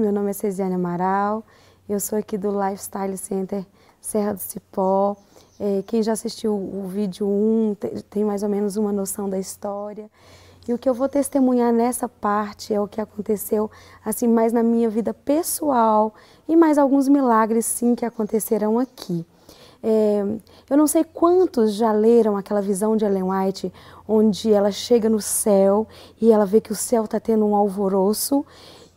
Meu nome é Cesiane Amaral, eu sou aqui do Lifestyle Center Serra do Cipó. Quem já assistiu o vídeo 1 tem mais ou menos uma noção da história. E o que eu vou testemunhar nessa parte é o que aconteceu assim mais na minha vida pessoal e mais alguns milagres sim que aconteceram aqui. Eu não sei quantos já leram aquela visão de Ellen White, onde ela chega no céu e ela vê que o céu está tendo um alvoroço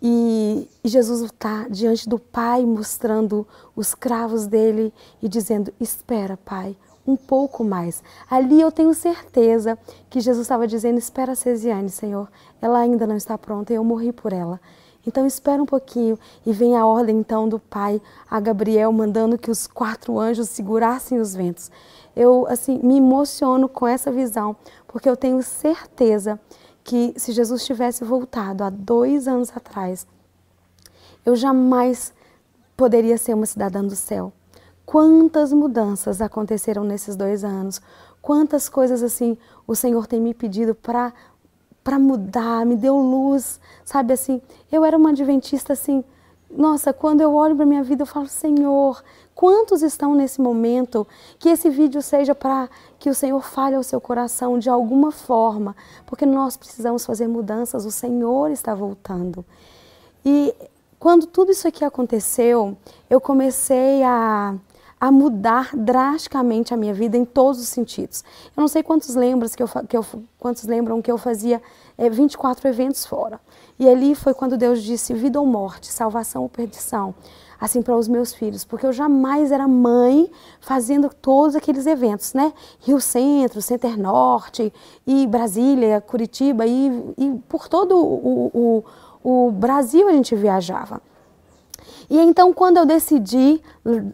e Jesus está diante do Pai mostrando os cravos dele e dizendo: espera, Pai, um pouco mais. Ali eu tenho certeza que Jesus estava dizendo: espera, Cesiane, Senhor, ela ainda não está pronta e eu morri por ela. Então espera um pouquinho. E vem a ordem então do Pai a Gabriel, mandando que os 4 anjos segurassem os ventos. Eu assim me emociono com essa visão, porque eu tenho certeza que se Jesus tivesse voltado há 2 anos atrás, eu jamais poderia ser uma cidadã do céu. Quantas mudanças aconteceram nesses 2 anos, quantas coisas assim o Senhor tem me pedido para mudar, me deu luz, sabe assim, eu era uma adventista assim, nossa, quando eu olho para a minha vida eu falo: Senhor, quantos estão nesse momento? Que esse vídeo seja para que o Senhor fale ao seu coração de alguma forma, porque nós precisamos fazer mudanças, o Senhor está voltando. E quando tudo isso aqui aconteceu, eu comecei a mudar drasticamente a minha vida em todos os sentidos. Eu não sei quantos lembram que eu fazia 24 eventos fora. E ali foi quando Deus disse: vida ou morte, salvação ou perdição, assim para os meus filhos, porque eu jamais era mãe fazendo todos aqueles eventos, né? Rio Centro, Center Norte, e Brasília, Curitiba, e por todo o Brasil a gente viajava. E então, quando eu decidi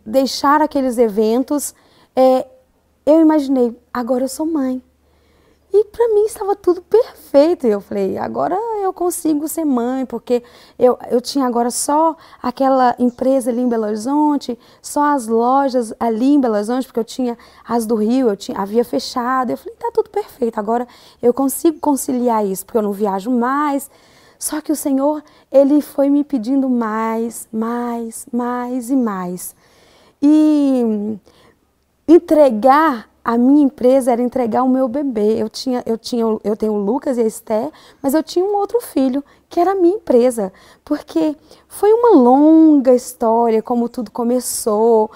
deixar aqueles eventos, eu imaginei: agora eu sou mãe. E para mim estava tudo perfeito. E eu falei: agora eu consigo ser mãe, porque eu tinha agora só aquela empresa ali em Belo Horizonte, só as lojas ali em Belo Horizonte, porque eu tinha as do Rio, havia fechado. Eu falei: tá tudo perfeito, agora eu consigo conciliar isso, porque eu não viajo mais. Só que o Senhor, Ele foi me pedindo mais, mais, mais e mais. E entregar a minha empresa era entregar o meu bebê. Eu tenho o Lucas e a Esté, mas eu tinha um outro filho, que era a minha empresa. Porque foi uma longa história, como tudo começou.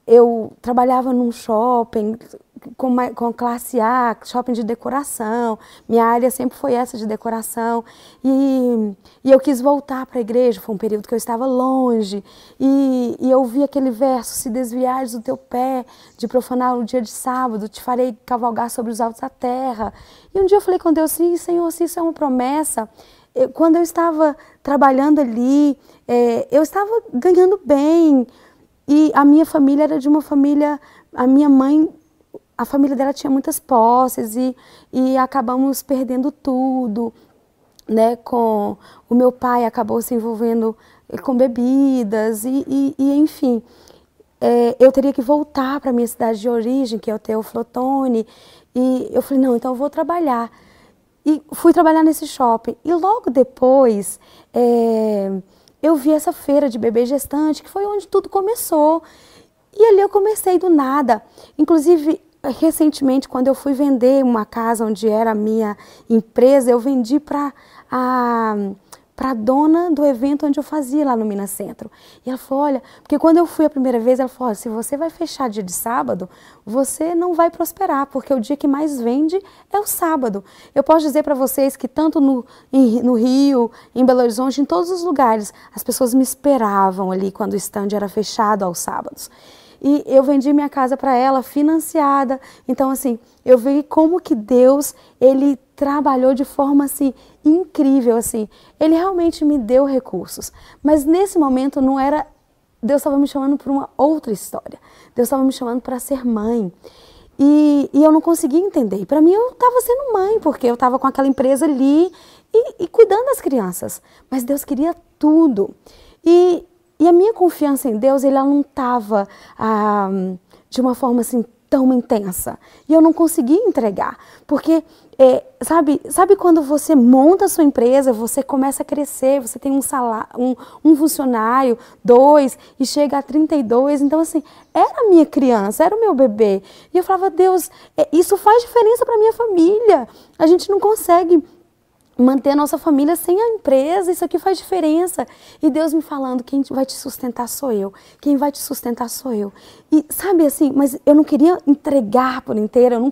Eu trabalhava num shopping com classe A, shopping de decoração. Minha área sempre foi essa de decoração. E eu quis voltar para a igreja, foi um período que eu estava longe. E eu vi aquele verso: se desviares do teu pé de profanar o dia de sábado, te farei cavalgar sobre os altos da terra. E um dia eu falei com Deus: sim, Senhor, se isso é uma promessa. Quando eu estava trabalhando ali, eu estava ganhando bem. E a minha família era de uma família, a minha mãe, a família dela tinha muitas posses e acabamos perdendo tudo, né? O meu pai acabou se envolvendo com bebidas e enfim, eu teria que voltar para a minha cidade de origem, que é o Teoflotone, e eu falei: não, então eu vou trabalhar. E fui trabalhar nesse shopping. E logo depois, eu vi essa feira de bebê gestante, que foi onde tudo começou. E ali eu comecei do nada. Inclusive, recentemente, quando eu fui vender uma casa onde era a minha empresa, eu vendi para a dona do evento onde eu fazia lá no Minas Centro. E ela falou: olha, porque quando eu fui a primeira vez, ela falou: olha, se você vai fechar dia de sábado, você não vai prosperar, porque o dia que mais vende é o sábado. Eu posso dizer para vocês que tanto no Rio, em Belo Horizonte, em todos os lugares, as pessoas me esperavam ali quando o stand era fechado aos sábados. E eu vendi minha casa para ela, financiada. Então, assim, eu vi como que Deus, Ele trabalhou de forma, assim, incrível, assim. Ele realmente me deu recursos. Mas nesse momento não era... Deus estava me chamando para uma outra história. Deus estava me chamando para ser mãe. E eu não conseguia entender. E para mim eu estava sendo mãe, porque eu estava com aquela empresa ali e cuidando das crianças. Mas Deus queria tudo. E a minha confiança em Deus, ela não estava de uma forma assim tão intensa. E eu não consegui entregar, porque, sabe quando você monta a sua empresa, você começa a crescer, você tem um salário, um funcionário, 2, e chega a 32, então assim, era a minha criança, era o meu bebê. E eu falava, Deus, isso faz diferença para minha família. A gente não consegue manter a nossa família sem a empresa, isso aqui faz diferença. E Deus me falando, quem vai te sustentar sou eu, quem vai te sustentar sou eu. E sabe assim, mas eu não queria entregar por inteiro, eu não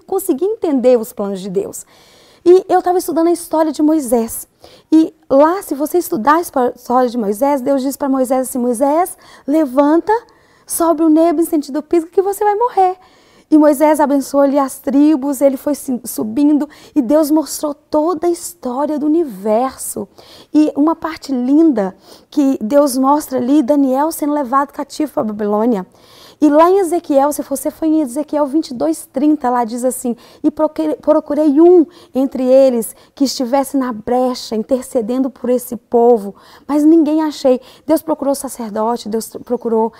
conseguia entender os planos de Deus. E eu estava estudando a história de Moisés. E lá, se você estudar a história de Moisés, Deus diz para Moisés assim, Moisés, levanta, sobe o Nebo em sentido pisco que você vai morrer. E Moisés abençoou-lhe as tribos, ele foi subindo e Deus mostrou toda a história do universo. E uma parte linda que Deus mostra ali, Daniel sendo levado cativo para a Babilônia. E lá em Ezequiel, se você for em Ezequiel 22:30, lá diz assim, e procurei um entre eles que estivesse na brecha, intercedendo por esse povo, mas ninguém achei. Deus procurou sacerdote, Deus procurou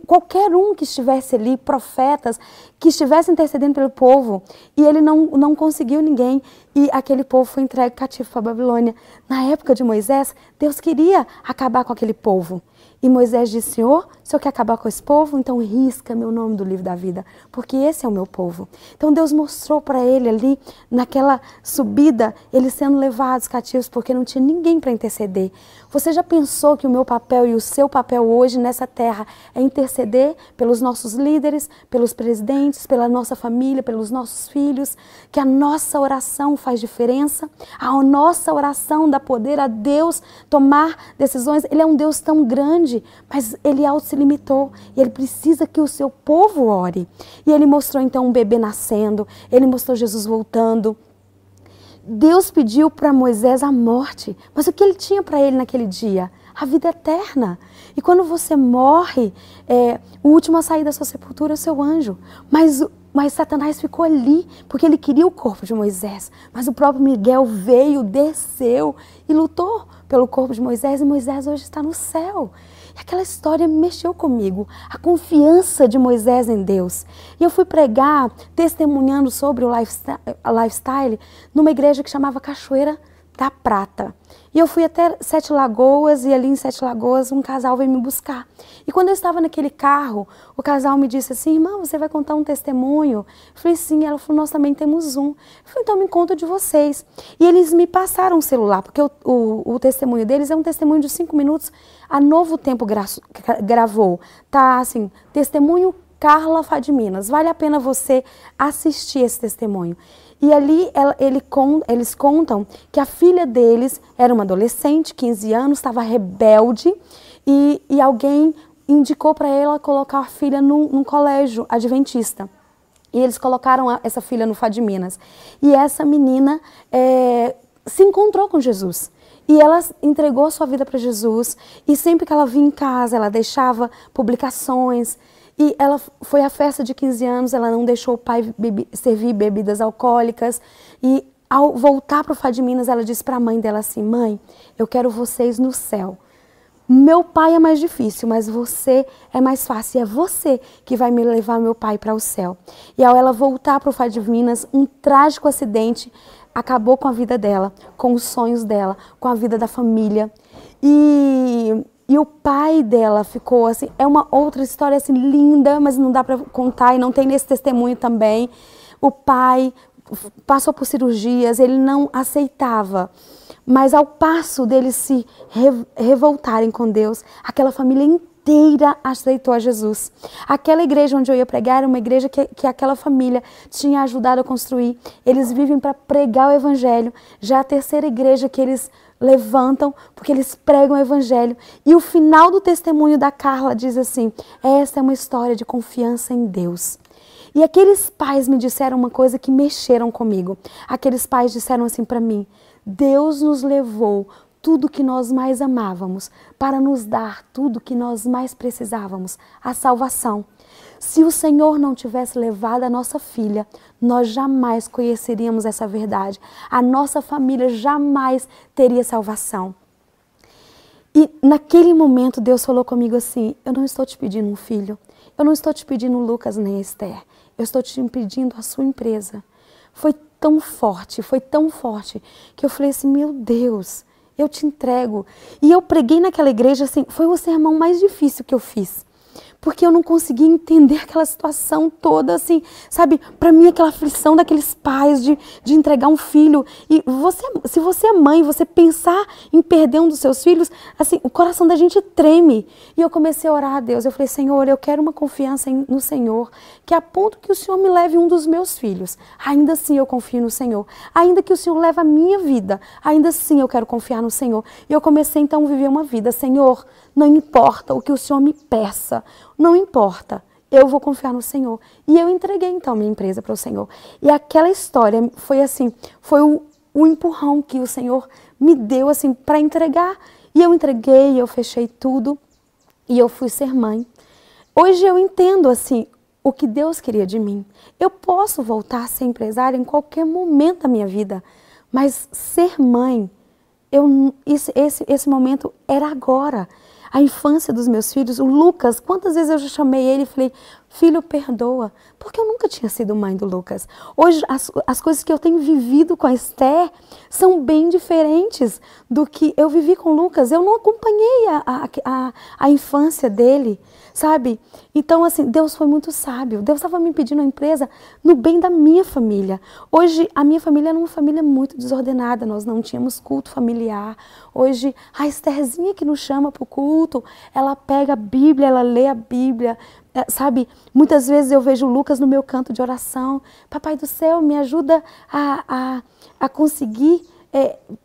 qualquer um que estivesse ali, profetas, que estivesse intercedendo pelo povo, e ele não conseguiu ninguém, e aquele povo foi entregue cativo para a Babilônia. Na época de Moisés, Deus queria acabar com aquele povo. E Moisés disse, Senhor quer acabar com esse povo? Então risca meu nome do livro da vida, porque esse é o meu povo. Então Deus mostrou para ele ali, naquela subida, eles sendo levados cativos, porque não tinha ninguém para interceder. Você já pensou que o meu papel e o seu papel hoje nessa terra é interceder pelos nossos líderes, pelos presidentes, pela nossa família, pelos nossos filhos? Que a nossa oração faz diferença? A nossa oração dá poder a Deus tomar decisões. Ele é um Deus tão grande, mas ele se limitou e ele precisa que o seu povo ore. E ele mostrou então um bebê nascendo, ele mostrou Jesus voltando. Deus pediu para Moisés a morte, mas o que ele tinha para ele naquele dia? A vida eterna. E quando você morre, o último a sair da sua sepultura é o seu anjo. Mas Satanás ficou ali, porque ele queria o corpo de Moisés. Mas o próprio Miguel veio, desceu e lutou pelo corpo de Moisés. E Moisés hoje está no céu. E aquela história mexeu comigo. A confiança de Moisés em Deus. E eu fui pregar, testemunhando sobre o lifestyle, numa igreja que chamava Cachoeira da Prata. E eu fui até Sete Lagoas, e ali em Sete Lagoas um casal veio me buscar. E quando eu estava naquele carro, o casal me disse assim, irmã, você vai contar um testemunho? Eu falei, sim. Ela falou, nós também temos um. Eu falei, então me conta de vocês. E eles me passaram um celular, porque o testemunho deles é um testemunho de 5 minutos. A Novo Tempo gravou. Tá assim, testemunho Carla Fadminas. Vale a pena você assistir esse testemunho. E ali eles contam que a filha deles era uma adolescente, 15 anos, estava rebelde, e alguém indicou para ela colocar a filha num colégio adventista. E eles colocaram essa filha no Fadminas. E essa menina se encontrou com Jesus. E ela entregou a sua vida para Jesus. E sempre que ela vinha em casa, ela deixava publicações. E ela foi à festa de 15 anos, ela não deixou o pai servir bebidas alcoólicas. E ao voltar para o Fadminas, ela disse para a mãe dela assim, mãe, eu quero vocês no céu. Meu pai é mais difícil, mas você é mais fácil. E é você que vai me levar meu pai para o céu. E ao ela voltar para o Fadminas, um trágico acidente acabou com a vida dela, com os sonhos dela, com a vida da família. E o pai dela ficou assim, é uma outra história assim linda, mas não dá para contar e não tem nesse testemunho também. O pai passou por cirurgias, ele não aceitava. Mas ao passo deles se revoltarem com Deus, aquela família inteira aceitou a Jesus. Aquela igreja onde eu ia pregar era uma igreja que aquela família tinha ajudado a construir. Eles vivem para pregar o evangelho. Já é a terceira igreja que eles levantam, porque eles pregam o evangelho. E o final do testemunho da Carla diz assim, essa é uma história de confiança em Deus. E aqueles pais me disseram uma coisa que mexeram comigo. Aqueles pais disseram assim para mim, Deus nos levou tudo que nós mais amávamos para nos dar tudo que nós mais precisávamos, a salvação. Se o Senhor não tivesse levado a nossa filha, nós jamais conheceríamos essa verdade. A nossa família jamais teria salvação. E naquele momento Deus falou comigo assim, eu não estou te pedindo um filho, eu não estou te pedindo o Lucas nem a Esther, eu estou te pedindo a sua empresa. Foi tão forte, que eu falei assim, meu Deus, eu te entrego. E eu preguei naquela igreja, assim, foi o sermão mais difícil que eu fiz. Porque eu não conseguia entender aquela situação toda, assim, sabe? Para mim, aquela aflição daqueles pais de entregar um filho. E se você é mãe, você pensar em perder um dos seus filhos, assim, o coração da gente treme. E eu comecei a orar a Deus. Eu falei, Senhor, eu quero uma confiança no Senhor, que a ponto que o Senhor me leve um dos meus filhos. Ainda assim eu confio no Senhor. Ainda que o Senhor leve a minha vida, ainda assim eu quero confiar no Senhor. E eu comecei, então, a viver uma vida. Senhor, não importa o que o Senhor me peça, não importa, eu vou confiar no Senhor. E eu entreguei, então, minha empresa para o Senhor. E aquela história foi assim, foi o empurrão que o Senhor me deu, assim, para entregar. E eu entreguei, eu fechei tudo e eu fui ser mãe. Hoje eu entendo, assim, o que Deus queria de mim. Eu posso voltar a ser empresária em qualquer momento da minha vida, mas ser mãe, esse momento era agora. A infância dos meus filhos, o Lucas, quantas vezes eu já chamei ele e falei, filho, perdoa, porque eu nunca tinha sido mãe do Lucas. Hoje, as coisas que eu tenho vivido com a Esther são bem diferentes do que eu vivi com o Lucas. Eu não acompanhei a infância dele, sabe? Então, assim, Deus foi muito sábio. Deus estava me pedindo uma empresa no bem da minha família. Hoje, a minha família era uma família muito desordenada, nós não tínhamos culto familiar. Hoje, a Estherzinha que nos chama para o culto, ela pega a Bíblia, ela lê a Bíblia, sabe? Muitas vezes eu vejo o Lucas no meu canto de oração. Papai do céu, me ajuda a conseguir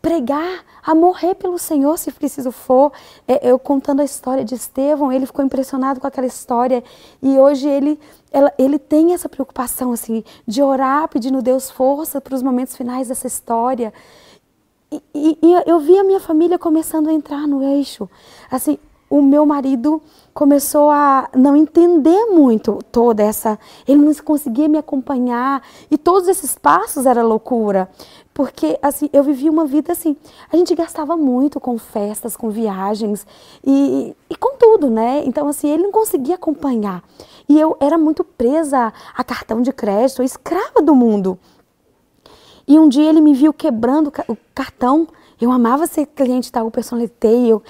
pregar, a morrer pelo Senhor, se preciso for. Eu contando a história de Estevão, ele ficou impressionado com aquela história e hoje ele tem essa preocupação assim, de orar, pedindo a Deus força para os momentos finais dessa história. E eu vi a minha família começando a entrar no eixo. Assim, o meu marido começou a não entender muito toda essa... Ele não conseguia me acompanhar. E todos esses passos era loucura. Porque, assim, eu vivia uma vida assim... A gente gastava muito com festas, com viagens e com tudo, né? Então, assim, ele não conseguia acompanhar. E eu era muito presa a cartão de crédito, escrava do mundo. E um dia ele me viu quebrando o cartão. Eu amava ser cliente da Personalité. Eu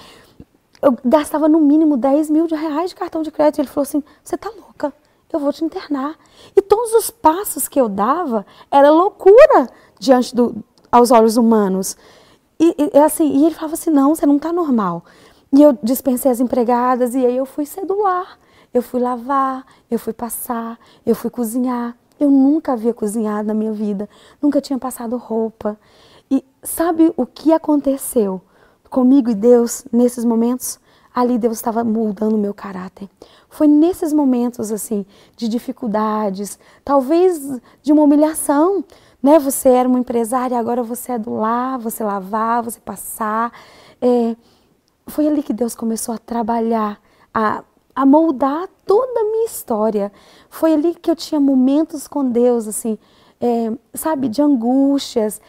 gastava no mínimo 10 mil reais de cartão de crédito. Ele falou assim, você tá louca, eu vou te internar. E todos os passos que eu dava era loucura diante aos olhos humanos. E ele falava assim, não, você não tá normal. E eu dispensei as empregadas e aí eu fui cedular. Eu fui lavar, eu fui passar, eu fui cozinhar. Eu nunca havia cozinhado na minha vida, nunca tinha passado roupa. E sabe o que aconteceu comigo e Deus nesses momentos? Ali Deus estava moldando o meu caráter. Foi nesses momentos assim de dificuldades, talvez de uma humilhação, né? Você era uma empresária, agora você é do lar, você lavar, você passar. Foi ali que Deus começou a trabalhar, a moldar toda a minha história. Foi ali que eu tinha momentos com Deus, assim, sabe, de angústias.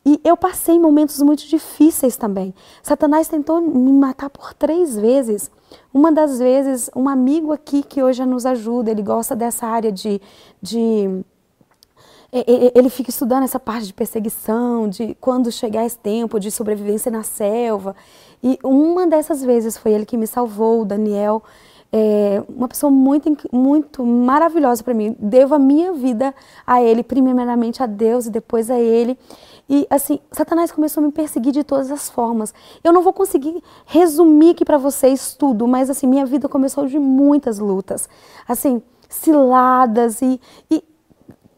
E eu passei momentos muito difíceis também. Satanás tentou me matar por 3 vezes. Uma das vezes, um amigo aqui que hoje nos ajuda, ele gosta dessa área ele fica estudando essa parte de perseguição, de quando chegar esse tempo de sobrevivência na selva. E uma dessas vezes foi ele que me salvou, o Daniel. Uma pessoa muito, muito maravilhosa para mim. Devo a minha vida a ele, primeiramente a Deus e depois a ele. E assim, Satanás começou a me perseguir de todas as formas. Eu não vou conseguir resumir aqui para vocês tudo, mas assim, minha vida começou de muitas lutas. Assim, ciladas e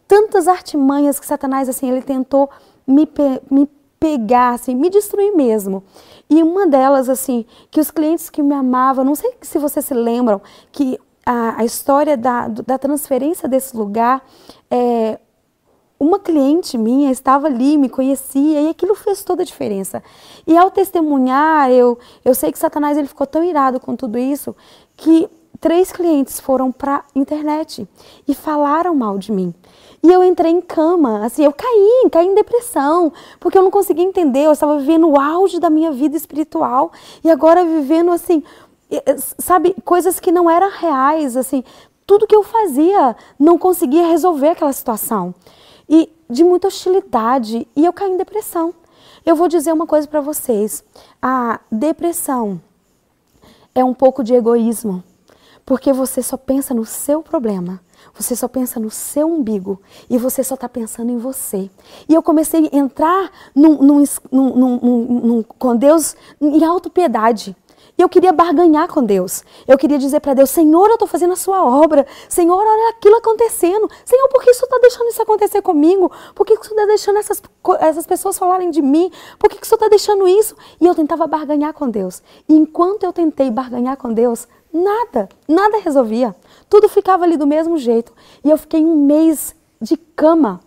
tantas artimanhas que Satanás, assim, ele tentou me pegar, assim, me destruir mesmo. E uma delas, assim, que os clientes que me amavam, não sei se vocês se lembram, que a história da transferência desse lugar, uma cliente minha estava ali, me conhecia, e aquilo fez toda a diferença. E ao testemunhar, eu sei que Satanás ele ficou tão irado com tudo isso, que 3 clientes foram para a internet e falaram mal de mim. E eu entrei em cama, assim, eu caí em depressão, porque eu não conseguia entender, eu estava vivendo o auge da minha vida espiritual, e agora vivendo, assim, sabe, coisas que não eram reais, assim, tudo que eu fazia não conseguia resolver aquela situação. E de muita hostilidade, e eu caí em depressão. Eu vou dizer uma coisa para vocês, a depressão é um pouco de egoísmo, porque você só pensa no seu problema, você só pensa no seu umbigo e você só está pensando em você. E eu comecei a entrar com Deus em autopiedade. E eu queria barganhar com Deus. Eu queria dizer para Deus, Senhor, eu estou fazendo a sua obra. Senhor, olha aquilo acontecendo. Senhor, por que isso está deixando isso acontecer comigo? Por que isso está deixando essas pessoas falarem de mim? Por que isso está deixando isso? E eu tentava barganhar com Deus. E enquanto eu tentei barganhar com Deus, nada resolvia. Tudo ficava ali do mesmo jeito. E eu fiquei um mês de cama.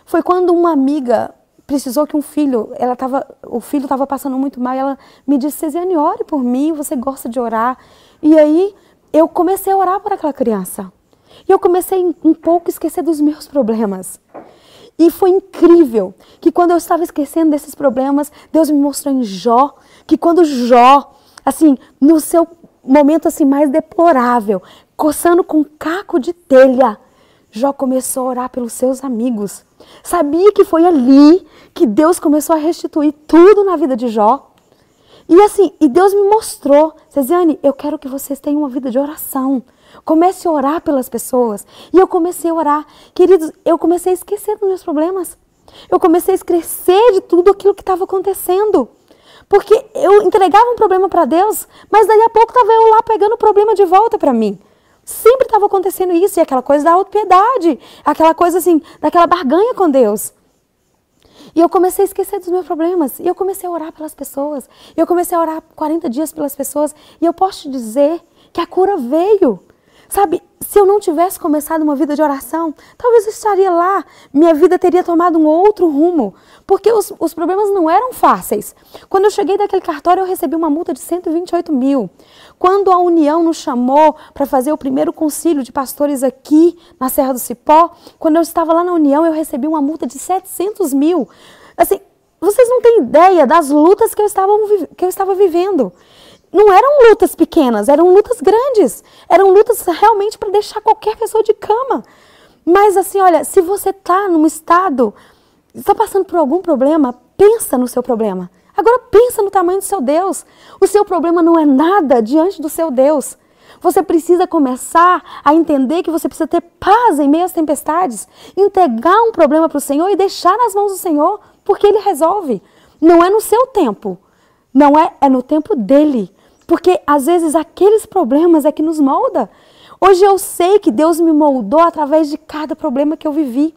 Foi quando uma amiga precisou que o filho estava passando muito mal, e ela me disse, Cesiane, ore por mim, você gosta de orar. E aí eu comecei a orar por aquela criança. E eu comecei um pouco a esquecer dos meus problemas. E foi incrível que quando eu estava esquecendo desses problemas, Deus me mostrou em Jó, que quando Jó, assim, no seu momento assim mais deplorável, coçando com um caco de telha, Jó começou a orar pelos seus amigos. Sabia que foi ali que Deus começou a restituir tudo na vida de Jó? E assim, e Deus me mostrou, Cesiane, eu quero que vocês tenham uma vida de oração. Comece a orar pelas pessoas. E eu comecei a orar. Queridos, eu comecei a esquecer dos meus problemas. Eu comecei a esquecer de tudo aquilo que estava acontecendo. Porque eu entregava um problema para Deus, mas daí a pouco estava eu lá pegando o problema de volta para mim. Sempre estava acontecendo isso, e aquela coisa da autopiedade, aquela coisa assim, daquela barganha com Deus. E eu comecei a esquecer dos meus problemas, e eu comecei a orar pelas pessoas, e eu comecei a orar 40 dias pelas pessoas, e eu posso te dizer que a cura veio. Sabe, se eu não tivesse começado uma vida de oração, talvez eu estaria lá, minha vida teria tomado um outro rumo, porque os problemas não eram fáceis. Quando eu cheguei daquele cartório, eu recebi uma multa de 128 mil. Quando a União nos chamou para fazer o primeiro concílio de pastores aqui na Serra do Cipó, quando eu estava lá na União, eu recebi uma multa de 700 mil. Assim, vocês não têm ideia das lutas que eu estava vivendo. Não eram lutas pequenas, eram lutas grandes. Eram lutas realmente para deixar qualquer pessoa de cama. Mas assim, olha, se você está num estado, está passando por algum problema, pensa no seu problema. Agora pensa no tamanho do seu Deus. O seu problema não é nada diante do seu Deus. Você precisa começar a entender que você precisa ter paz em meio às tempestades. Entregar um problema para o Senhor e deixar nas mãos do Senhor, porque Ele resolve. Não é no seu tempo, é no tempo dEle. Porque às vezes aqueles problemas é que nos molda. Hoje eu sei que Deus me moldou através de cada problema que eu vivi.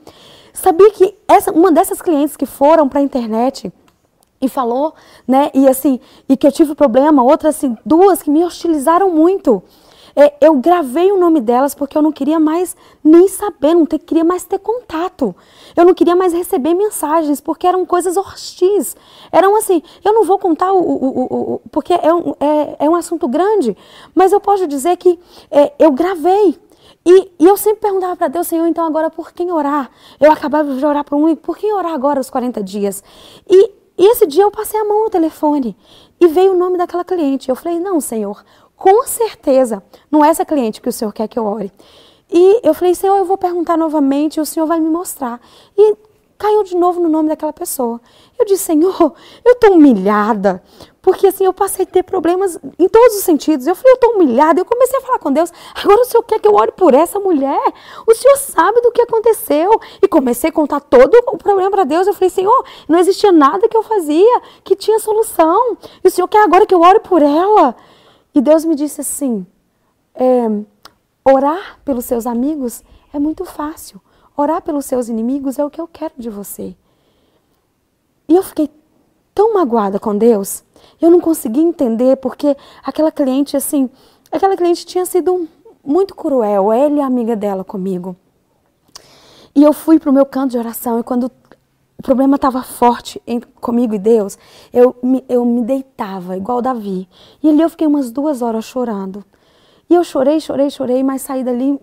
Sabia que uma dessas clientes que foram para a internet e falou, né, e que eu tive problema, outras assim, duas que me hostilizaram muito. Eu gravei o nome delas porque eu não queria mais nem saber, queria mais ter contato. Eu não queria mais receber mensagens, porque eram coisas hostis. Eram assim, eu não vou contar porque é um assunto grande, mas eu posso dizer que eu gravei. E eu sempre perguntava para Deus, Senhor, então agora por quem orar? Eu acabava de orar por por quem orar agora os 40 dias? E esse dia eu passei a mão no telefone e veio o nome daquela cliente. Eu falei, não, Senhor, com certeza, não é essa cliente que o Senhor quer que eu ore. E eu falei, Senhor, eu vou perguntar novamente e o Senhor vai me mostrar. E caiu de novo no nome daquela pessoa. Eu disse, Senhor, eu estou humilhada, porque assim, eu passei a ter problemas em todos os sentidos. Eu falei, eu estou humilhada. Eu comecei a falar com Deus, agora o Senhor quer que eu ore por essa mulher? O Senhor sabe do que aconteceu. E comecei a contar todo o problema para Deus. Eu falei, Senhor, não existia nada que eu fazia que tinha solução. E o Senhor quer agora que eu ore por ela? E Deus me disse assim, orar pelos seus amigos é muito fácil. Orar pelos seus inimigos é o que eu quero de você. E eu fiquei tão magoada com Deus, eu não consegui entender, porque aquela cliente tinha sido muito cruel, ela e a amiga dela comigo. E eu fui para o meu canto de oração, e quando o problema estava forte comigo e Deus, eu me deitava, igual Davi. E ali eu fiquei umas 2 horas chorando. E eu chorei, mas saí dali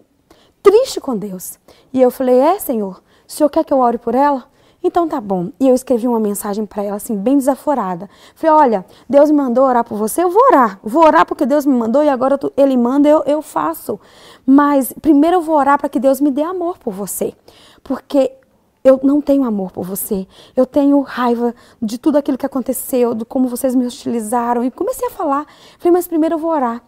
triste com Deus. E eu falei, Senhor, o Senhor quer que eu ore por ela? Então tá bom. E eu escrevi uma mensagem para ela, assim, bem desaforada. Falei, olha, Deus me mandou orar por você, eu vou orar. Vou orar porque Deus me mandou e agora Ele manda, eu faço. Mas primeiro eu vou orar para que Deus me dê amor por você. Porque eu não tenho amor por você. Eu tenho raiva de tudo aquilo que aconteceu, de como vocês me hostilizaram. E comecei a falar. Falei, mas primeiro eu vou orar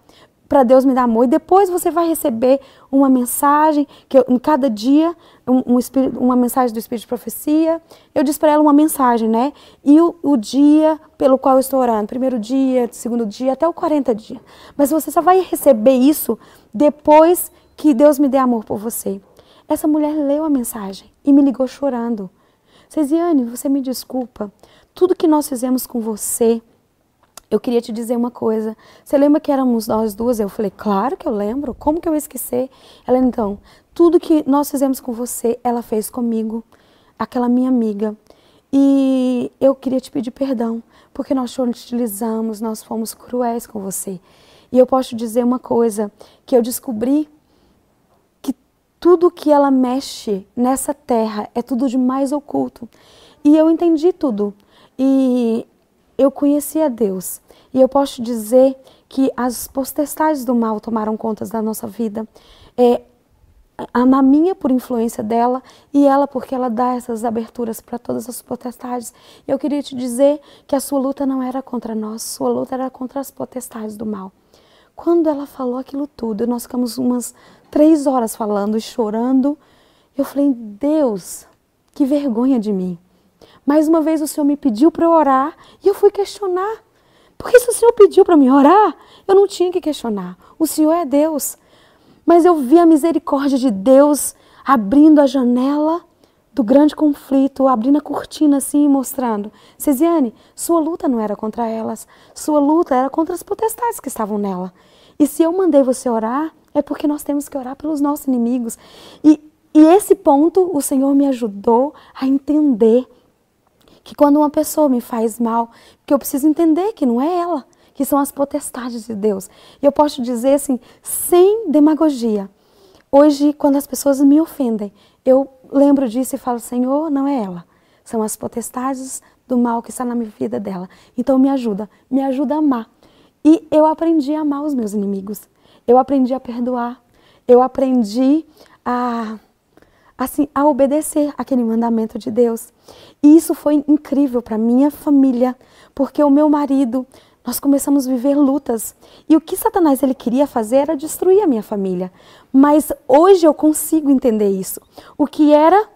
para Deus me dar amor. E depois você vai receber uma mensagem, que em cada dia, uma mensagem do Espírito de Profecia. Eu disse para ela uma mensagem, né? E o dia pelo qual eu estou orando. Primeiro dia, segundo dia, até o 40 dias. Mas você só vai receber isso depois que Deus me dê amor por você. Essa mulher leu a mensagem e me ligou chorando. Cesiane, você me desculpa. Tudo que nós fizemos com você, eu queria te dizer uma coisa. Você lembra que éramos nós duas? Eu falei, claro que eu lembro. Como que eu ia esquecer? Ela, então, tudo que nós fizemos com você, ela fez comigo. Aquela minha amiga. E eu queria te pedir perdão, porque nós te utilizamos, nós fomos cruéis com você. E eu posso te dizer uma coisa, que eu descobri que tudo que ela mexe nessa terra é tudo de mais oculto. E eu entendi tudo. E eu conheci a Deus. E eu posso te dizer que as potestades do mal tomaram conta da nossa vida. Na minha, por influência dela, e ela, porque ela dá essas aberturas para todas as potestades. Eu queria te dizer que a sua luta não era contra nós, sua luta era contra as potestades do mal. Quando ela falou aquilo tudo, nós ficamos umas 3 horas falando e chorando. Eu falei, Deus, que vergonha de mim. Mais uma vez o Senhor me pediu para eu orar e eu fui questionar. Porque se o Senhor pediu para me orar, eu não tinha que questionar. O Senhor é Deus. Mas eu vi a misericórdia de Deus abrindo a janela do grande conflito, abrindo a cortina assim e mostrando. Cesiane, sua luta não era contra elas, sua luta era contra as potestades que estavam nela. E se eu mandei você orar, é porque nós temos que orar pelos nossos inimigos. E esse ponto o Senhor me ajudou a entender que quando uma pessoa me faz mal, que eu preciso entender que não é ela, que são as potestades de Deus. E eu posso dizer assim, sem demagogia. Hoje, quando as pessoas me ofendem, eu lembro disso e falo, Senhor, não é ela. São as potestades do mal que está na minha vida dela. Então me ajuda a amar. E eu aprendi a amar os meus inimigos. Eu aprendi a perdoar. Eu aprendi a obedecer aquele mandamento de Deus. E isso foi incrível para minha família, porque o meu marido, nós começamos a viver lutas. E o que Satanás ele queria fazer era destruir a minha família. Mas hoje eu consigo entender isso. O que era,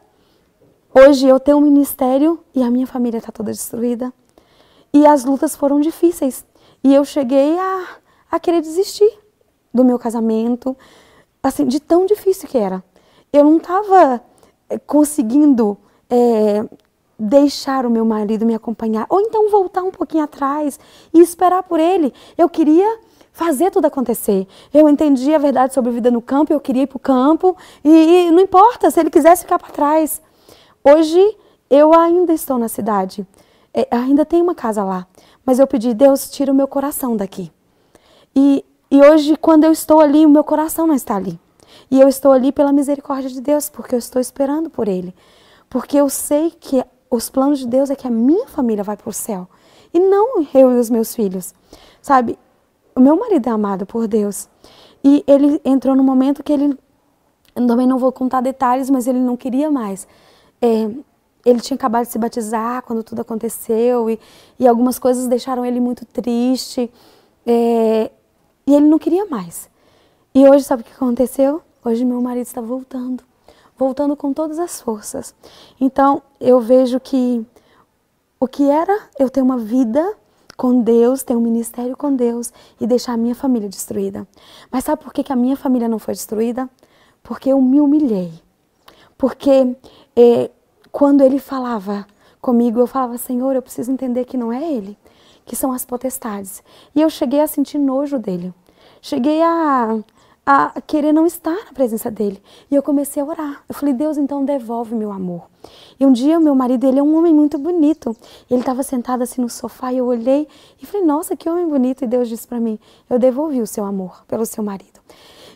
hoje eu tenho um ministério e a minha família está toda destruída. E as lutas foram difíceis. E eu cheguei a querer desistir do meu casamento, assim, de tão difícil que era. Eu não estava conseguindo deixar o meu marido me acompanhar, ou então voltar um pouquinho atrás e esperar por ele. Eu queria fazer tudo acontecer. Eu entendi a verdade sobre a vida no campo, eu queria ir para o campo, e não importa se ele quisesse ficar para trás. Hoje eu ainda estou na cidade, ainda tenho uma casa lá, mas eu pedi, Deus, tira o meu coração daqui. E hoje, quando eu estou ali, o meu coração não está ali. E eu estou ali pela misericórdia de Deus, porque eu estou esperando por Ele. Porque eu sei que os planos de Deus é que a minha família vai para o céu. E não eu e os meus filhos. Sabe, o meu marido é amado por Deus. E ele entrou no momento que ele, eu também não vou contar detalhes, mas ele não queria mais. Ele tinha acabado de se batizar quando tudo aconteceu. E algumas coisas deixaram ele muito triste. E ele não queria mais. E hoje, sabe o que aconteceu? Hoje meu marido está voltando com todas as forças. Então, eu vejo que o que era eu ter uma vida com Deus, ter um ministério com Deus e deixar a minha família destruída. Mas sabe por que a minha família não foi destruída? Porque eu me humilhei. Porque quando ele falava comigo, eu falava, Senhor, eu preciso entender que não é ele, que são as potestades. E eu cheguei a sentir nojo dele. Cheguei a querer não estar na presença dele. E eu comecei a orar. Eu falei, Deus, então devolve meu amor. E um dia, meu marido, ele é um homem muito bonito. Ele estava sentado assim no sofá e eu olhei e falei, nossa, que homem bonito. E Deus disse para mim, eu devolvi o seu amor pelo seu marido.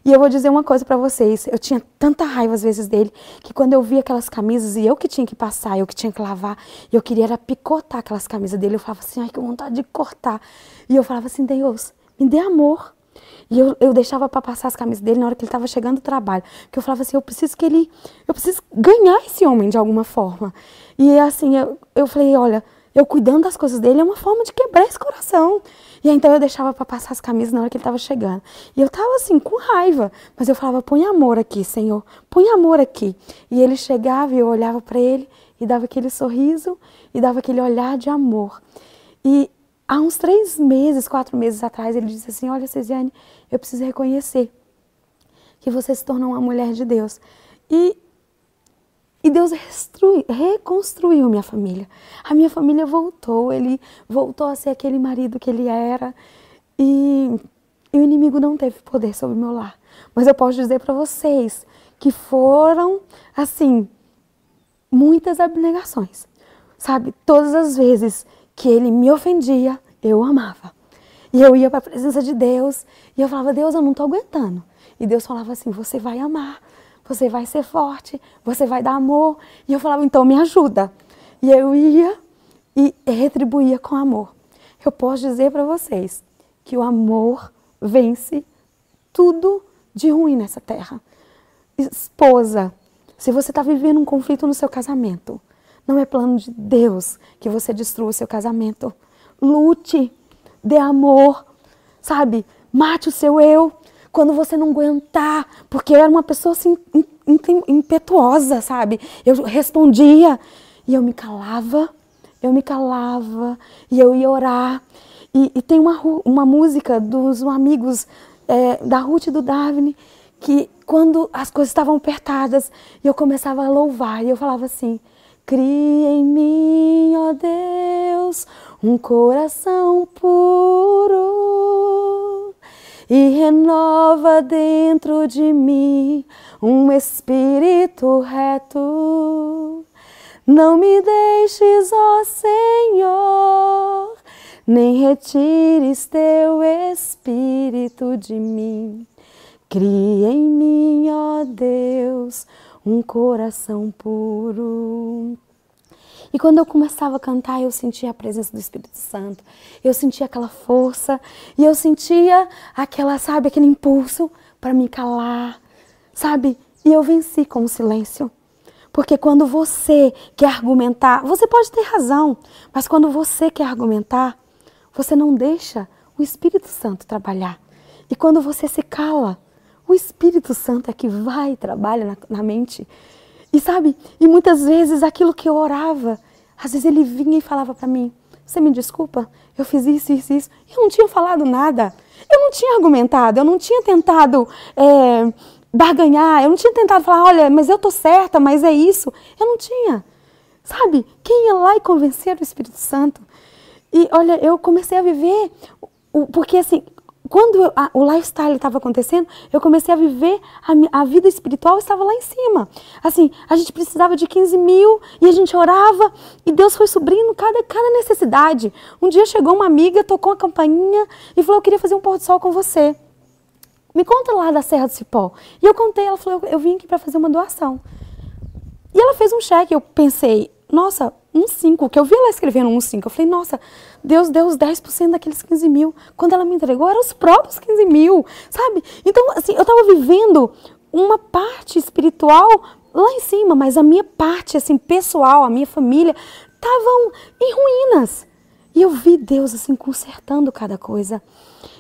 E eu vou dizer uma coisa pra vocês, eu tinha tanta raiva às vezes dele, que quando eu via aquelas camisas e eu que tinha que passar, eu que tinha que lavar, eu queria era picotar aquelas camisas dele, eu falava assim, ai que vontade de cortar. E eu falava assim, Deus, me dê amor. E eu deixava para passar as camisas dele na hora que ele estava chegando do trabalho. Porque eu falava assim, eu preciso ganhar esse homem de alguma forma. E assim, eu falei, olha, eu cuidando das coisas dele é uma forma de quebrar esse coração. E aí, então eu deixava para passar as camisas na hora que ele estava chegando. E eu estava assim, com raiva. Mas eu falava, põe amor aqui, Senhor, põe amor aqui. E ele chegava e eu olhava para ele e dava aquele sorriso e dava aquele olhar de amor. E há uns 3 meses, 4 meses atrás, ele disse assim, olha, Cesiane, eu preciso reconhecer que você se tornou uma mulher de Deus. E Deus reconstruiu minha família. A minha família voltou, ele voltou a ser aquele marido que ele era. E o inimigo não teve poder sobre o meu lar. Mas eu posso dizer para vocês que foram, assim, muitas abnegações. Sabe, todas as vezes que ele me ofendia, eu amava. E eu ia para a presença de Deus e eu falava, Deus, eu não estou aguentando. E Deus falava assim, você vai amar, você vai ser forte, você vai dar amor. E eu falava, então me ajuda. E eu ia e retribuía com amor. Eu posso dizer para vocês que o amor vence tudo de ruim nessa terra. Esposa, se você está vivendo um conflito no seu casamento, não é plano de Deus que você destrua o seu casamento. Lute, dê amor, sabe? Mate o seu eu quando você não aguentar. Porque eu era uma pessoa assim, impetuosa, sabe? Eu respondia e eu me calava e eu ia orar. E tem uma música dos amigos da Ruth e do Davine, que quando as coisas estavam apertadas, eu começava a louvar e eu falava assim, cria em mim, ó Deus, um coração puro e renova dentro de mim um espírito reto. Não me deixes, ó Senhor, nem retires teu espírito de mim. Cria em mim, ó Deus, um coração puro. E quando eu começava a cantar, eu sentia a presença do Espírito Santo. Eu sentia aquela força e eu sentia aquela, sabe, aquele impulso para me calar, sabe? E eu venci com o silêncio. Porque quando você quer argumentar, você pode ter razão, mas quando você quer argumentar, você não deixa o Espírito Santo trabalhar. E quando você se cala, o Espírito Santo é que vai e trabalha na mente. E sabe, e muitas vezes aquilo que eu orava, às vezes ele vinha e falava para mim, você me desculpa, eu fiz isso, isso, isso. Eu não tinha falado nada, eu não tinha argumentado, eu não tinha tentado barganhar, eu não tinha tentado falar, olha, mas eu tô certa, mas é isso. Eu não tinha, sabe, quem ia lá e convencer o Espírito Santo? E olha, eu comecei a viver, porque assim, quando o lifestyle estava acontecendo, eu comecei a viver, a vida espiritual estava lá em cima. Assim, a gente precisava de 15 mil e a gente orava e Deus foi suprindo cada necessidade. Um dia chegou uma amiga, tocou a campainha e falou, eu queria fazer um pôr do sol com você. Me conta lá da Serra do Cipó. E eu contei, ela falou, eu vim aqui para fazer uma doação. E ela fez um cheque, eu pensei, nossa, 1,5, que eu vi ela escrevendo 1,5, eu falei, nossa, Deus deu os 10% daqueles 15 mil. Quando ela me entregou, eram os próprios 15 mil, sabe? Então, assim, eu estava vivendo uma parte espiritual lá em cima, mas a minha parte, assim, pessoal, a minha família, estavam em ruínas. E eu vi Deus, assim, consertando cada coisa.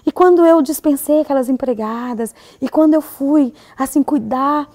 E quando eu dispensei aquelas empregadas, e quando eu fui, assim, cuidar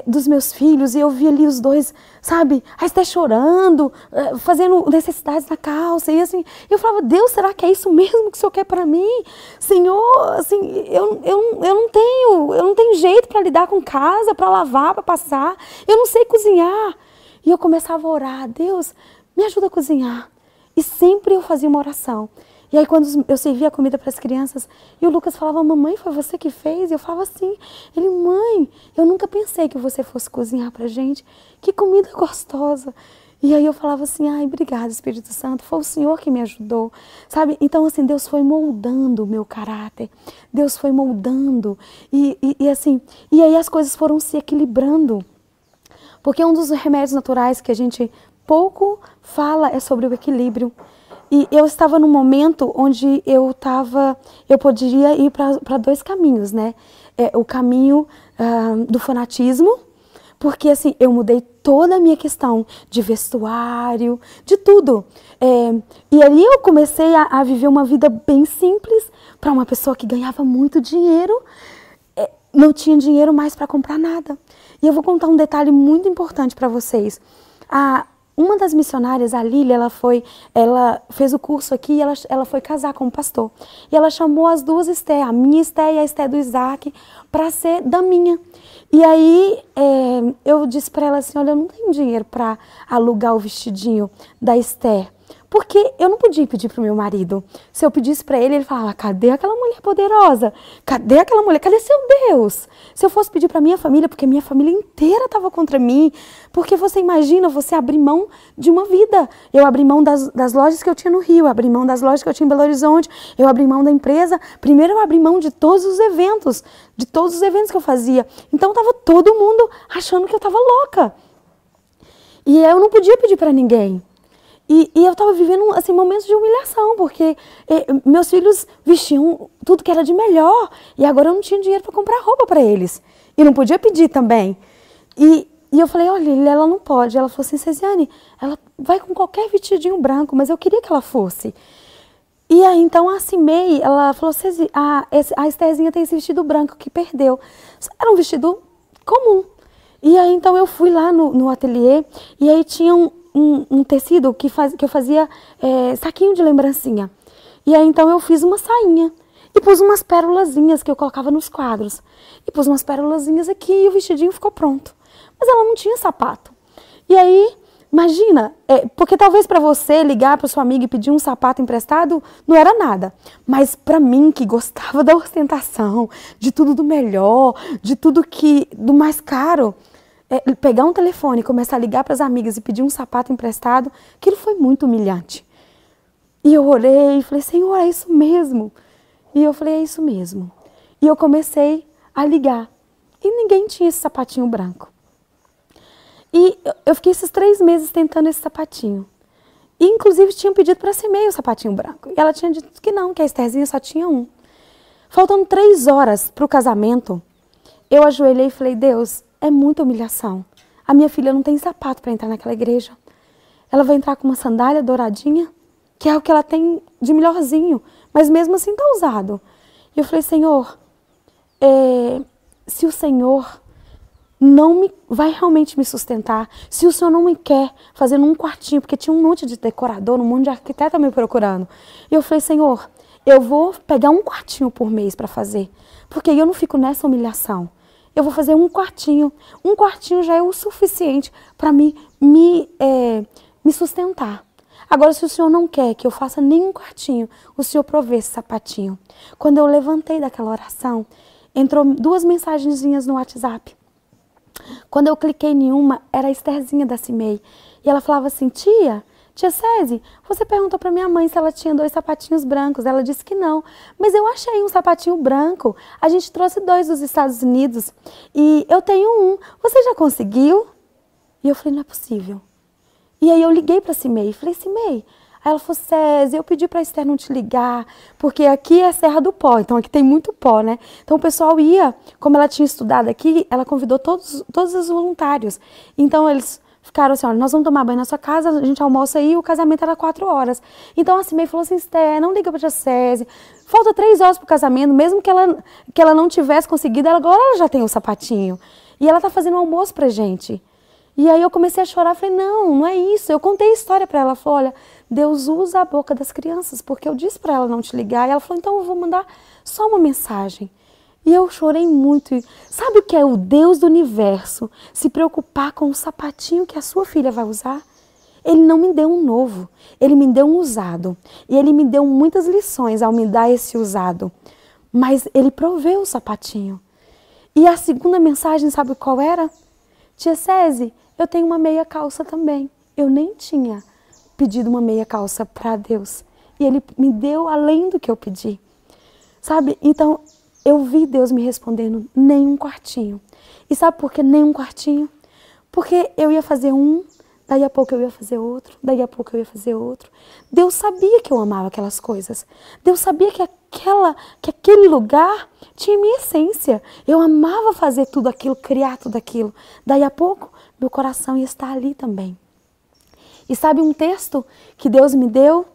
dos meus filhos, e eu vi ali os dois, sabe, a Esté chorando, fazendo necessidades na calça, e assim, eu falava, Deus, será que é isso mesmo que o Senhor quer para mim? Senhor, assim, eu não tenho jeito para lidar com casa, para lavar, para passar, eu não sei cozinhar. E eu começava a orar, Deus, me ajuda a cozinhar. E sempre eu fazia uma oração. E aí quando eu servia a comida para as crianças, e o Lucas falava, mamãe, foi você que fez? E eu falava assim, ele, mãe, eu nunca pensei que você fosse cozinhar pra gente. Que comida gostosa. E aí eu falava assim, ai, obrigada, Espírito Santo, foi o Senhor que me ajudou, sabe? Então, assim, Deus foi moldando o meu caráter, Deus foi moldando, assim, e aí as coisas foram se equilibrando. Porque um dos remédios naturais que a gente pouco fala é sobre o equilíbrio. E eu estava num momento onde eu poderia ir para dois caminhos, né? O caminho do fanatismo, porque assim, eu mudei toda a minha questão de vestuário, de tudo. E ali eu comecei a viver uma vida bem simples para uma pessoa que ganhava muito dinheiro, não tinha dinheiro mais para comprar nada. E eu vou contar um detalhe muito importante para vocês. Uma das missionárias, a Lília, ela fez o curso aqui e ela foi casar com o pastor. E ela chamou as duas Esté, a minha Esté e a Esté do Isaac, para ser daminha. E aí eu disse para ela assim, olha, eu não tenho dinheiro para alugar o vestidinho da Esté. Porque eu não podia pedir para o meu marido. Se eu pedisse para ele, ele falava, cadê aquela mulher poderosa? Cadê aquela mulher? Cadê seu Deus? Se eu fosse pedir para minha família, porque minha família inteira estava contra mim. Porque você imagina, você abrir mão de uma vida. Eu abri mão das lojas que eu tinha no Rio, eu abri mão das lojas que eu tinha em Belo Horizonte, eu abri mão da empresa. Primeiro eu abri mão de todos os eventos que eu fazia. Então estava todo mundo achando que eu estava louca. E eu não podia pedir para ninguém. E eu estava vivendo assim, momentos de humilhação, porque meus filhos vestiam tudo que era de melhor, e agora eu não tinha dinheiro para comprar roupa para eles. E não podia pedir também. E eu falei, olha, ela não pode. Ela falou assim, Cesiane, ela vai com qualquer vestidinho branco, mas eu queria que ela fosse. E aí então a Cimei, ela falou, a Estézinha tem esse vestido branco que perdeu. Era um vestido comum. E aí então eu fui lá no ateliê, e aí tinha um tecido que eu fazia saquinho de lembrancinha. E aí então eu fiz uma sainha e pus umas pérolazinhas que eu colocava nos quadros. E pus umas pérolazinhas aqui e o vestidinho ficou pronto. Mas ela não tinha sapato. E aí, imagina, porque talvez para você ligar para sua amiga e pedir um sapato emprestado não era nada. Mas para mim, que gostava da ostentação, de tudo do melhor, de tudo do mais caro, pegar um telefone e começar a ligar para as amigas e pedir um sapato emprestado, aquilo foi muito humilhante. E eu orei e falei, Senhor, é isso mesmo. E eu falei, é isso mesmo. E eu comecei a ligar. E ninguém tinha esse sapatinho branco. E eu fiquei esses 3 meses tentando esse sapatinho. E inclusive tinham pedido para ser meio sapatinho branco. E ela tinha dito que não, que a Estherzinha só tinha um. Faltando 3 horas para o casamento, eu ajoelhei e falei, Deus, é muita humilhação. A minha filha não tem sapato para entrar naquela igreja. Ela vai entrar com uma sandália douradinha, que é o que ela tem de melhorzinho, mas mesmo assim está usado. E eu falei, Senhor, se o Senhor não vai realmente me sustentar, se o Senhor não me quer fazer num quartinho, porque tinha um monte de decorador, um monte de arquiteto me procurando. E eu falei, Senhor, eu vou pegar um quartinho por mês para fazer, porque eu não fico nessa humilhação. Eu vou fazer um quartinho. Um quartinho já é o suficiente para me sustentar. Agora, se o Senhor não quer que eu faça nenhum quartinho, o Senhor provê esse sapatinho. Quando eu levantei daquela oração, entrou 2 mensagenzinhas no WhatsApp. Quando eu cliquei em uma, era a Estherzinha da Cimei. E ela falava assim, Tia Cési, você perguntou para minha mãe se ela tinha 2 sapatinhos brancos. Ela disse que não. Mas eu achei um sapatinho branco. A gente trouxe 2 dos Estados Unidos. E eu tenho um. Você já conseguiu? E eu falei, não é possível. E aí eu liguei para a Cimei. Falei, Cimei. Aí ela falou, Cési, eu pedi para a Esther não te ligar, porque aqui é Serra do Pó, então aqui tem muito pó, né? Então o pessoal ia, como ela tinha estudado aqui, ela convidou todos os voluntários. Então eles ficaram assim, olha, nós vamos tomar banho na sua casa, a gente almoça aí, o casamento era 4 horas. Então a Cimei falou assim, Esther, não liga para a Cési, falta 3 horas para o casamento, mesmo que ela não tivesse conseguido, agora ela já tem o sapatinho. E ela tá fazendo um almoço pra gente. E aí eu comecei a chorar, falei, não é isso. Eu contei a história para ela, ela falou, olha, Deus usa a boca das crianças, porque eu disse para ela não te ligar. E ela falou, então eu vou mandar só uma mensagem. E eu chorei muito. Sabe o que é o Deus do universo se preocupar com o sapatinho que a sua filha vai usar? Ele não me deu um novo, ele me deu um usado. E ele me deu muitas lições ao me dar esse usado. Mas ele proveu o sapatinho. E a segunda mensagem, sabe qual era? Tia Cési, eu tenho uma meia calça também. Eu nem tinha pedido uma meia calça para Deus. E Ele me deu além do que eu pedi. Sabe? Então, eu vi Deus me respondendo, nem um quartinho. E sabe por que nem um quartinho? Porque eu ia fazer um, daí a pouco eu ia fazer outro, daí a pouco eu ia fazer outro. Deus sabia que eu amava aquelas coisas. Deus sabia que aquele lugar tinha minha essência. Eu amava fazer tudo aquilo, criar tudo aquilo. Daí a pouco, meu coração ia estar ali também. E sabe um texto que Deus me deu?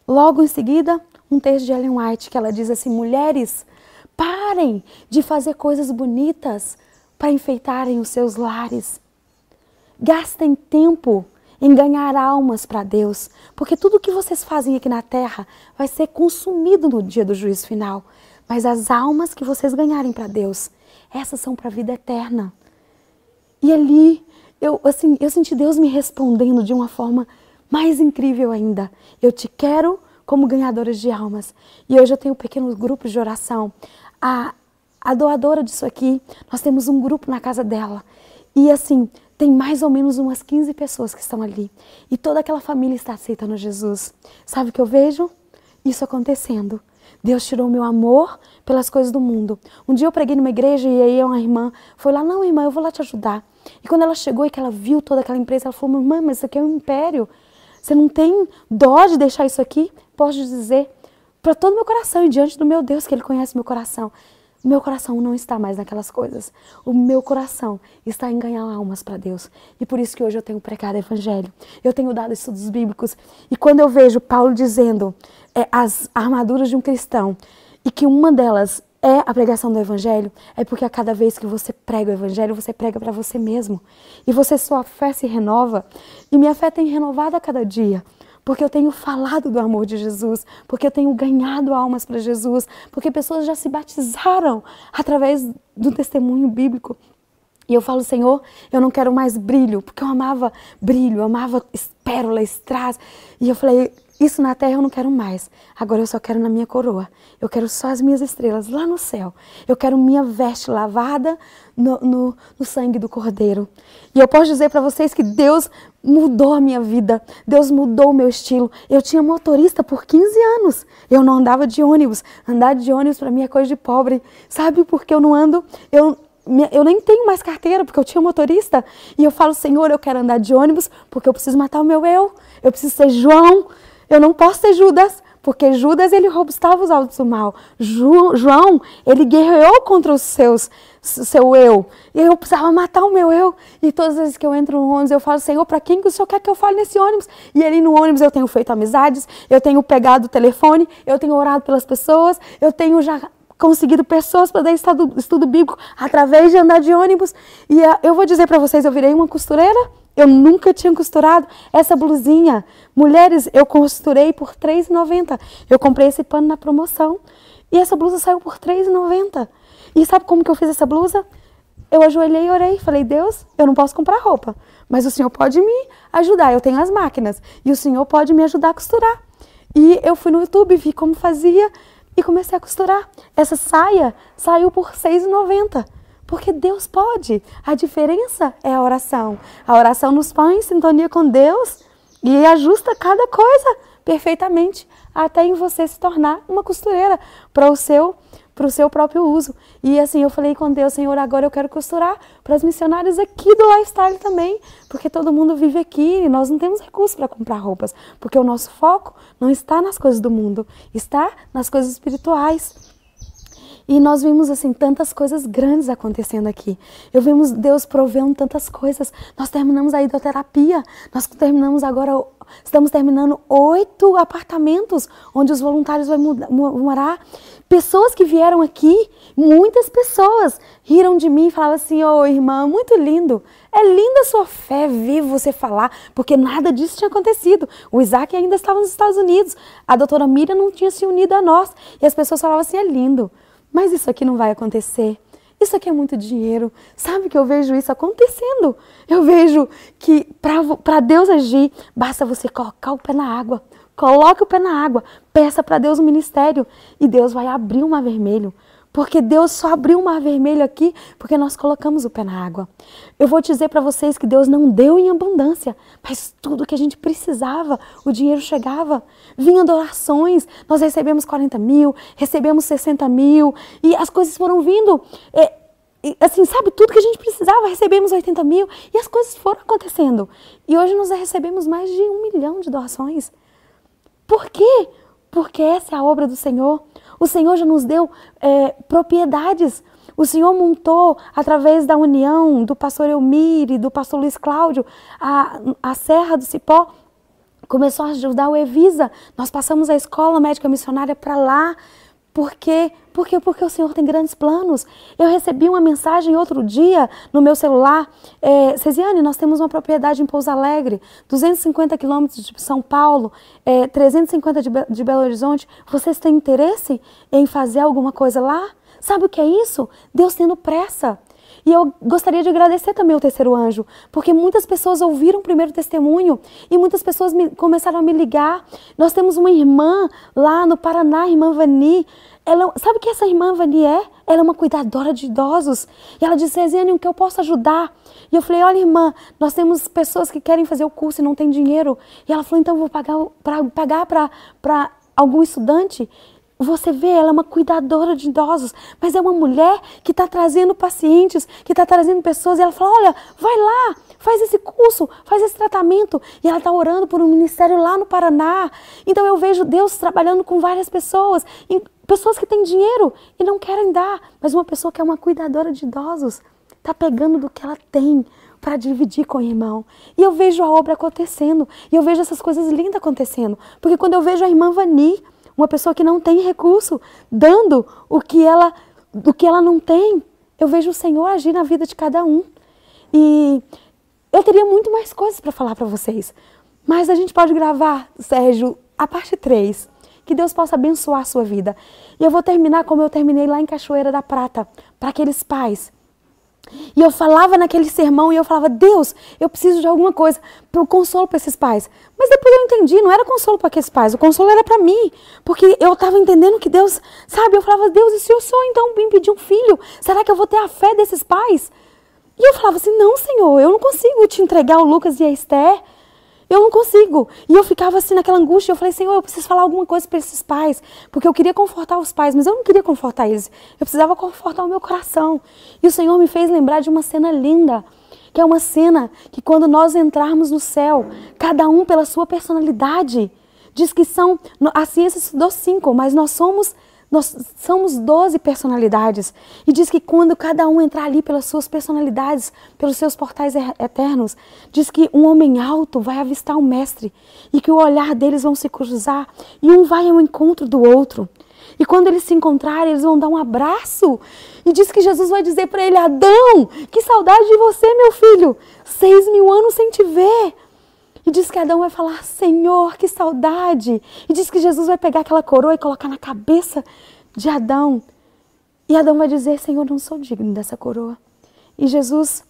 Logo em seguida, um texto de Ellen White, que ela diz assim, mulheres, parem de fazer coisas bonitas para enfeitarem os seus lares. Gastem tempo em ganhar almas para Deus, porque tudo que vocês fazem aqui na terra vai ser consumido no dia do juízo final. Mas as almas que vocês ganharem para Deus, essas são para a vida eterna. E ali, eu senti Deus me respondendo de uma forma mais incrível ainda. Eu te quero como ganhadoras de almas. E hoje eu tenho pequenos grupos de oração. A doadora disso aqui, nós temos um grupo na casa dela. E assim, tem mais ou menos umas 15 pessoas que estão ali. E toda aquela família está aceitando Jesus. Sabe o que eu vejo? Isso acontecendo. Deus tirou o meu amor pelas coisas do mundo. Um dia eu preguei numa igreja e aí uma irmã foi lá, não, irmã, eu vou lá te ajudar. E quando ela chegou e que ela viu toda aquela empresa, ela falou, irmã, mas isso aqui é um império. Você não tem dó de deixar isso aqui? Posso dizer, para todo o meu coração e diante do meu Deus, que Ele conhece meu coração. O meu coração não está mais naquelas coisas. O meu coração está em ganhar almas para Deus. E por isso que hoje eu tenho pregado o Evangelho. Eu tenho dado estudos bíblicos. E quando eu vejo Paulo dizendo as armaduras de um cristão e que uma delas é a pregação do Evangelho, é porque a cada vez que você prega o Evangelho, você prega para você mesmo. E sua fé se renova. E minha fé tem renovado a cada dia. Porque eu tenho falado do amor de Jesus, porque eu tenho ganhado almas para Jesus, porque pessoas já se batizaram através do testemunho bíblico. E eu falo, Senhor, eu não quero mais brilho, porque eu amava brilho, eu amava pérola, strass. E eu falei, isso na terra eu não quero mais. Agora eu só quero na minha coroa. Eu quero só as minhas estrelas lá no céu. Eu quero minha veste lavada no sangue do Cordeiro. E eu posso dizer para vocês que Deus mudou a minha vida. Deus mudou o meu estilo. Eu tinha motorista por 15 anos. Eu não andava de ônibus. Andar de ônibus para mim é coisa de pobre. Sabe por que eu não ando? Eu nem tenho mais carteira, porque eu tinha motorista. E eu falo, Senhor, eu quero andar de ônibus, porque eu preciso matar o meu eu. Eu preciso ser João. Eu não posso ser Judas, porque Judas, ele roubava os altos do mal. João, ele guerreou contra o seu eu. E eu precisava matar o meu eu. E todas as vezes que eu entro no ônibus, eu falo, Senhor, para quem que o Senhor quer que eu fale nesse ônibus? E ali no ônibus eu tenho feito amizades, eu tenho pegado o telefone, eu tenho orado pelas pessoas, eu tenho já conseguido pessoas para dar estudo bíblico através de andar de ônibus. E eu vou dizer para vocês, eu virei uma costureira. Eu nunca tinha costurado essa blusinha. Mulheres, eu costurei por R$ 3,90. Eu comprei esse pano na promoção. E essa blusa saiu por R$ 3,90. E sabe como que eu fiz essa blusa? Eu ajoelhei e orei. Falei, Deus, eu não posso comprar roupa. Mas o Senhor pode me ajudar. Eu tenho as máquinas. E o Senhor pode me ajudar a costurar. E eu fui no YouTube, vi como fazia e comecei a costurar. Essa saia saiu por R$ 6,90. Porque Deus pode. A diferença é a oração. A oração nos põe em sintonia com Deus e ajusta cada coisa perfeitamente, até em você se tornar uma costureira para o seu próprio uso. E assim, eu falei com Deus, Senhor, agora eu quero costurar para as missionárias aqui do Lifestyle também, porque todo mundo vive aqui e nós não temos recursos para comprar roupas, porque o nosso foco não está nas coisas do mundo, está nas coisas espirituais. E nós vimos, assim, tantas coisas grandes acontecendo aqui. Eu vimos Deus provendo tantas coisas. Nós terminamos a hidroterapia. Nós terminamos agora, estamos terminando 8 apartamentos onde os voluntários vão morar. Pessoas que vieram aqui, muitas pessoas riram de mim e falavam assim, ô irmã, muito lindo. É linda a sua fé, ver você falar, porque nada disso tinha acontecido. O Isaac ainda estava nos Estados Unidos. A doutora Miriam não tinha se unido a nós. E as pessoas falavam assim, é lindo. Mas isso aqui não vai acontecer. Isso aqui é muito dinheiro. Sabe que eu vejo isso acontecendo? Eu vejo que para Deus agir, basta você colocar o pé na água. Coloque o pé na água. Peça para Deus um ministério. E Deus vai abrir o mar vermelho. Porque Deus só abriu o mar vermelho aqui porque nós colocamos o pé na água. Eu vou dizer para vocês que Deus não deu em abundância, mas tudo que a gente precisava, o dinheiro chegava. Vinham doações, nós recebemos 40 mil, recebemos 60 mil e as coisas foram vindo. Assim, sabe, tudo que a gente precisava, recebemos 80 mil e as coisas foram acontecendo. E hoje nós recebemos mais de 1 milhão de doações. Por quê? Porque essa é a obra do Senhor. O Senhor já nos deu propriedades. O Senhor montou, através da união do pastor Elmir e do pastor Luiz Cláudio, a Serra do Cipó começou a ajudar o Evisa. Nós passamos a escola médica missionária para lá. Por quê? Porque o Senhor tem grandes planos. Eu recebi uma mensagem outro dia no meu celular. Cesiane, nós temos uma propriedade em Pouso Alegre, 250 quilômetros de São Paulo, 350 de Belo Horizonte. Vocês têm interesse em fazer alguma coisa lá? Sabe o que é isso? Deus tendo pressa. E eu gostaria de agradecer também ao Terceiro Anjo, porque muitas pessoas ouviram o primeiro testemunho e muitas pessoas começaram a me ligar. Nós temos uma irmã lá no Paraná, a irmã Vani. Sabe o que essa irmã Vani é? Ela é uma cuidadora de idosos. E ela disse, Cesiane, o que eu posso ajudar? E eu falei, olha irmã, nós temos pessoas que querem fazer o curso e não tem dinheiro. E ela falou, então eu vou pagar para algum estudante. Você vê, ela é uma cuidadora de idosos, mas é uma mulher que está trazendo pacientes, que está trazendo pessoas, e ela fala, olha, vai lá, faz esse curso, faz esse tratamento, e ela está orando por um ministério lá no Paraná. Então eu vejo Deus trabalhando com várias pessoas, pessoas que têm dinheiro e não querem dar, mas uma pessoa que é uma cuidadora de idosos, está pegando do que ela tem para dividir com o irmão. E eu vejo a obra acontecendo, e eu vejo essas coisas lindas acontecendo, porque quando eu vejo a irmã Vani, uma pessoa que não tem recurso, dando do que ela não tem, eu vejo o Senhor agir na vida de cada um. E eu teria muito mais coisas para falar para vocês, mas a gente pode gravar, Sérgio, a parte 3. Que Deus possa abençoar a sua vida. E eu vou terminar como eu terminei lá em Cachoeira da Prata, para aqueles pais. E eu falava naquele sermão e eu falava, Deus, eu preciso de alguma coisa para o consolo para esses pais. Mas depois eu entendi, não era consolo para aqueles pais, o consolo era para mim. Porque eu estava entendendo que Deus, sabe, eu falava, Deus, e se eu sou então me pedir um filho, será que eu vou ter a fé desses pais? E eu falava assim, não Senhor, eu não consigo te entregar o Lucas e a Esther. Eu não consigo. E eu ficava assim naquela angústia. Eu falei, Senhor, eu preciso falar alguma coisa para esses pais. Porque eu queria confortar os pais, mas eu não queria confortar eles. Eu precisava confortar o meu coração. E o Senhor me fez lembrar de uma cena linda. Que é uma cena que quando nós entrarmos no céu, cada um pela sua personalidade. Diz que são, a ciência estudou 5, mas nós somos 12 personalidades. E diz que quando cada um entrar ali pelas suas personalidades, pelos seus portais eternos, diz que um homem alto vai avistar um mestre e que o olhar deles vão se cruzar e um vai ao encontro do outro. E quando eles se encontrarem, eles vão dar um abraço. E diz que Jesus vai dizer para ele, Adão, que saudade de você, meu filho. 6.000 anos sem te ver. E diz que Adão vai falar, Senhor, que saudade. E diz que Jesus vai pegar aquela coroa e colocar na cabeça de Adão. E Adão vai dizer, Senhor, não sou digno dessa coroa. E Jesus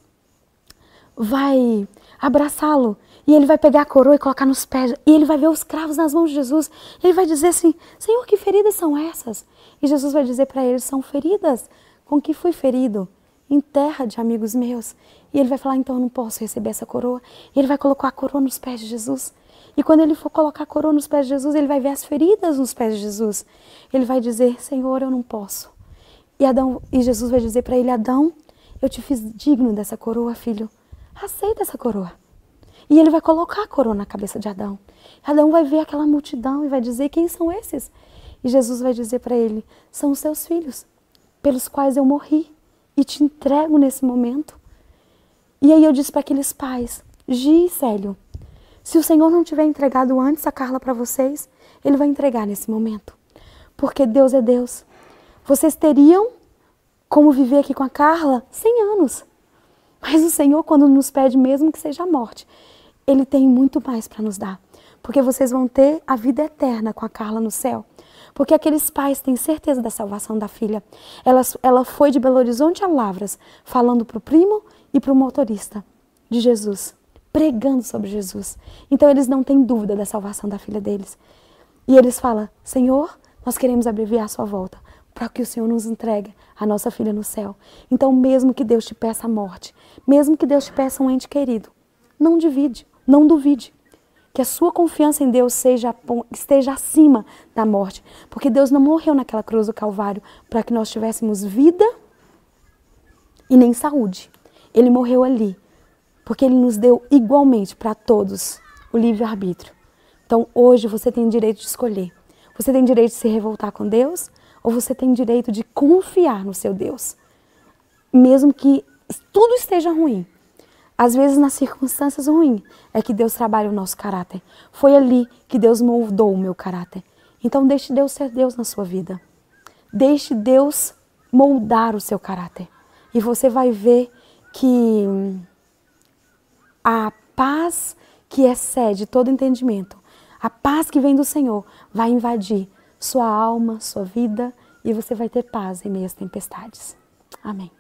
vai abraçá-lo. E ele vai pegar a coroa e colocar nos pés. E ele vai ver os cravos nas mãos de Jesus. Ele vai dizer assim, Senhor, que feridas são essas? E Jesus vai dizer para ele, são feridas com que fui ferido em terra de amigos meus. E ele vai falar, então eu não posso receber essa coroa. E ele vai colocar a coroa nos pés de Jesus. E quando ele for colocar a coroa nos pés de Jesus, ele vai ver as feridas nos pés de Jesus. Ele vai dizer, Senhor, eu não posso. E Jesus vai dizer para ele, Adão, eu te fiz digno dessa coroa, filho. Aceita essa coroa. E ele vai colocar a coroa na cabeça de Adão. Adão vai ver aquela multidão e vai dizer, quem são esses? E Jesus vai dizer para ele, são os seus filhos, pelos quais eu morri e te entrego nesse momento. E aí eu disse para aqueles pais, Gi e Célio, se o Senhor não tiver entregado antes a Carla para vocês, Ele vai entregar nesse momento. Porque Deus é Deus. Vocês teriam como viver aqui com a Carla 100 anos. Mas o Senhor, quando nos pede mesmo que seja a morte, Ele tem muito mais para nos dar. Porque vocês vão ter a vida eterna com a Carla no céu. Porque aqueles pais têm certeza da salvação da filha. Ela foi de Belo Horizonte a Lavras, falando para o primo e para o motorista de Jesus, pregando sobre Jesus. Então eles não têm dúvida da salvação da filha deles. E eles falam, Senhor, nós queremos abreviar a sua volta. para que o Senhor nos entregue a nossa filha no céu. Então, mesmo que Deus te peça a morte, mesmo que Deus te peça um ente querido, não divide, não duvide. Que a sua confiança em Deus esteja acima da morte. Porque Deus não morreu naquela cruz do Calvário para que nós tivéssemos vida e nem saúde. Ele morreu ali porque Ele nos deu igualmente para todos o livre-arbítrio. Então hoje você tem direito de escolher. Você tem direito de se revoltar com Deus ou você tem direito de confiar no seu Deus. Mesmo que tudo esteja ruim. Às vezes, nas circunstâncias ruins, é que Deus trabalha o nosso caráter. Foi ali que Deus moldou o meu caráter. Então, deixe Deus ser Deus na sua vida. Deixe Deus moldar o seu caráter. E você vai ver que a paz que excede todo entendimento, a paz que vem do Senhor, vai invadir sua alma, sua vida, e você vai ter paz em meio às tempestades. Amém.